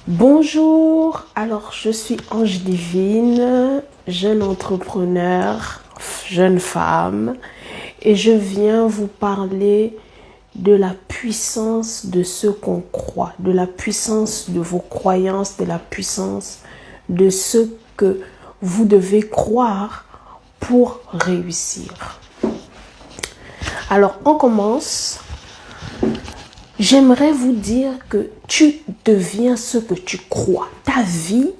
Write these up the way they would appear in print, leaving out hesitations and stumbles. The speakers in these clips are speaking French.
Bonjour, alors je suis Ange Divine, jeune entrepreneur, jeune femme, et je viens vous parler de la puissance de ce qu'on croit, de la puissance de vos croyances, de la puissance de ce que vous devez croire pour réussir. Alors on commence. J'aimerais vous dire que tu deviens ce que tu crois. Ta vie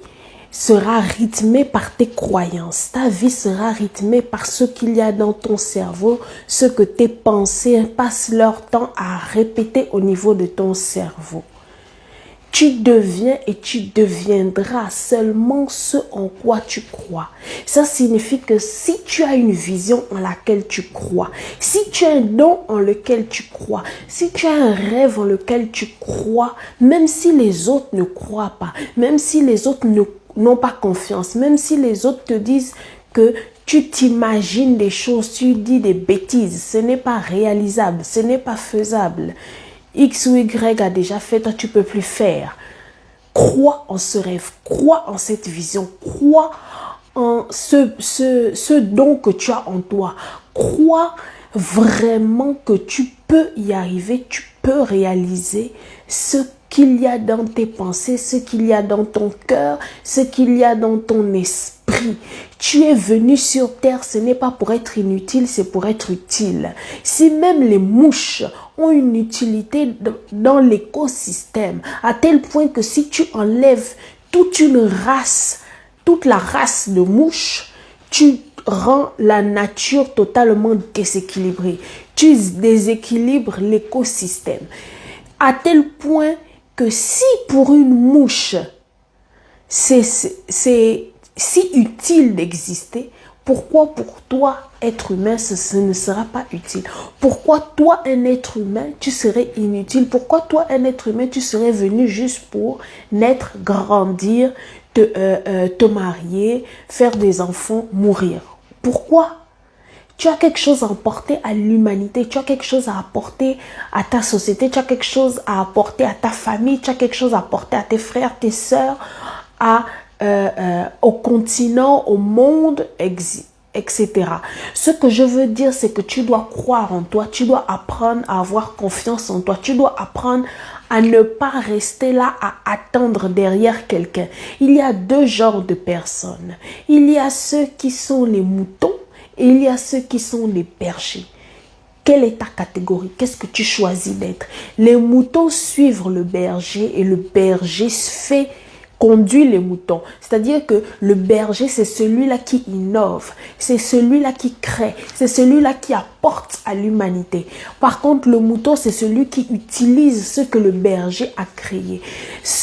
sera rythmée par tes croyances. Ta vie sera rythmée par ce qu'il y a dans ton cerveau, ce que tes pensées passent leur temps à répéter au niveau de ton cerveau. Tu deviens et tu deviendras seulement ce en quoi tu crois. Ça signifie que si tu as une vision en laquelle tu crois, si tu as un don en lequel tu crois, si tu as un rêve en lequel tu crois, même si les autres ne croient pas, même si les autres n'ont pas confiance, même si les autres te disent que tu t'imagines des choses, tu dis des bêtises, ce n'est pas réalisable, ce n'est pas faisable. X ou Y a déjà fait, toi tu peux plus faire. Crois en ce rêve, crois en cette vision, crois en ce don que tu as en toi. Crois vraiment que tu peux y arriver, tu peux réaliser ce qu'il y a dans tes pensées, ce qu'il y a dans ton cœur, ce qu'il y a dans ton esprit. Tu es venu sur terre, ce n'est pas pour être inutile, c'est pour être utile. Si même les mouches ont une utilité dans l'écosystème, à tel point que si tu enlèves toute une race, toute la race de mouches, tu rends la nature totalement déséquilibrée. Tu déséquilibres l'écosystème. À tel point que si pour une mouche, c'est si utile d'exister, pourquoi pour toi, être humain, ce ne sera pas utile? Pourquoi toi, un être humain, tu serais inutile? Pourquoi toi, un être humain, tu serais venu juste pour naître, grandir, te marier, faire des enfants, mourir? Pourquoi? Tu as quelque chose à apporter à l'humanité, tu as quelque chose à apporter à ta société, tu as quelque chose à apporter à ta famille, tu as quelque chose à apporter à tes frères, tes sœurs, au continent, au monde, etc. Ce que je veux dire, c'est que tu dois croire en toi, tu dois apprendre à avoir confiance en toi, tu dois apprendre à ne pas rester là à attendre derrière quelqu'un. Il y a deux genres de personnes. Il y a ceux qui sont les moutons et il y a ceux qui sont les bergers. Quelle est ta catégorie? Qu'est-ce que tu choisis d'être? Les moutons suivent le berger et le berger conduit les moutons. C'est-à-dire que le berger, c'est celui-là qui innove, c'est celui-là qui crée, c'est celui-là qui apporte à l'humanité. Par contre, le mouton, c'est celui qui utilise ce que le berger a créé.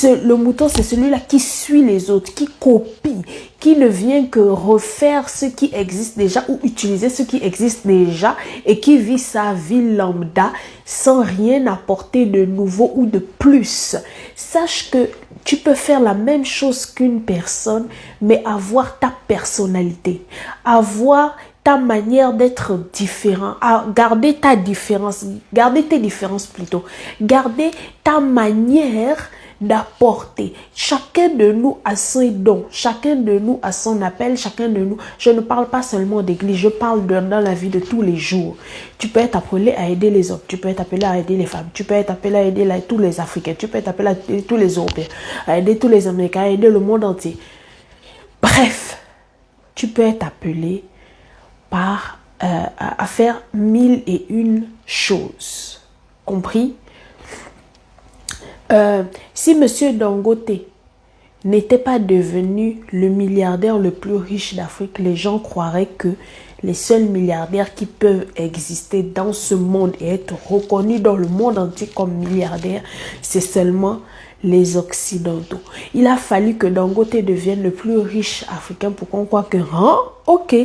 Le mouton, c'est celui-là qui suit les autres, qui copie, qui ne vient que refaire ce qui existe déjà ou utiliser ce qui existe déjà et qui vit sa vie lambda sans rien apporter de nouveau ou de plus. Sache que tu peux faire la même chose qu'une personne, mais avoir ta personnalité, avoir ta manière d'être différent, garder ta différence, garder tes différences plutôt, garder ta manière d'apporter. Chacun de nous a son don, chacun de nous a son appel, chacun de nous, je ne parle pas seulement d'église, je parle dans la vie de tous les jours. Tu peux être appelé à aider les hommes, tu peux être appelé à aider les femmes, tu peux être appelé à aider tous les Africains, tu peux être appelé à aider tous les Européens, à aider tous les Américains, à aider le monde entier. Bref, tu peux être appelé à faire 1001 choses. Compris? Si Monsieur Dangote n'était pas devenu le milliardaire le plus riche d'Afrique, les gens croiraient que les seuls milliardaires qui peuvent exister dans ce monde et être reconnus dans le monde entier comme milliardaires, c'est seulement les Occidentaux. Il a fallu que Dangote devienne le plus riche africain pour qu'on croie que, ok,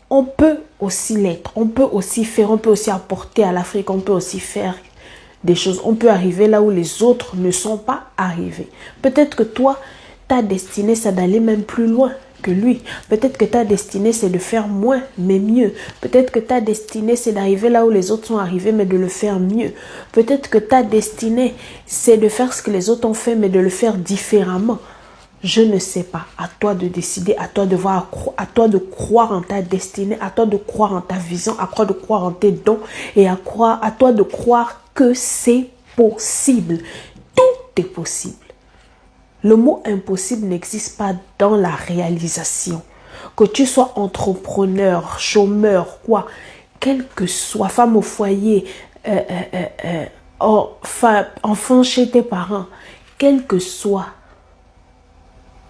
on peut aussi l'être, on peut aussi faire, on peut aussi apporter à l'Afrique, on peut aussi faire des choses. On peut arriver là où les autres ne sont pas arrivés. Peut-être que toi, ta destinée, c'est d'aller même plus loin. que lui. Peut-être que ta destinée, c'est de faire moins, mais mieux. Peut-être que ta destinée, c'est d'arriver là où les autres sont arrivés, mais de le faire mieux. Peut-être que ta destinée, c'est de faire ce que les autres ont fait, mais de le faire différemment. Je ne sais pas. À toi de décider, à toi de voir, à toi de croire en ta destinée, à toi de croire en ta vision, à toi de croire en tes dons et à toi de croire que c'est possible. Tout est possible. Le mot impossible n'existe pas dans la réalisation. Que tu sois entrepreneur, chômeur, quoi, quel que soit, femme au foyer, enfant chez tes parents, quel que soit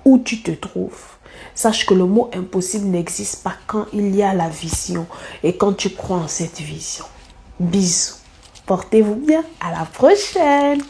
où tu te trouves, sache que le mot impossible n'existe pas quand il y a la vision et quand tu crois en cette vision. Bisous. Portez-vous bien. À la prochaine.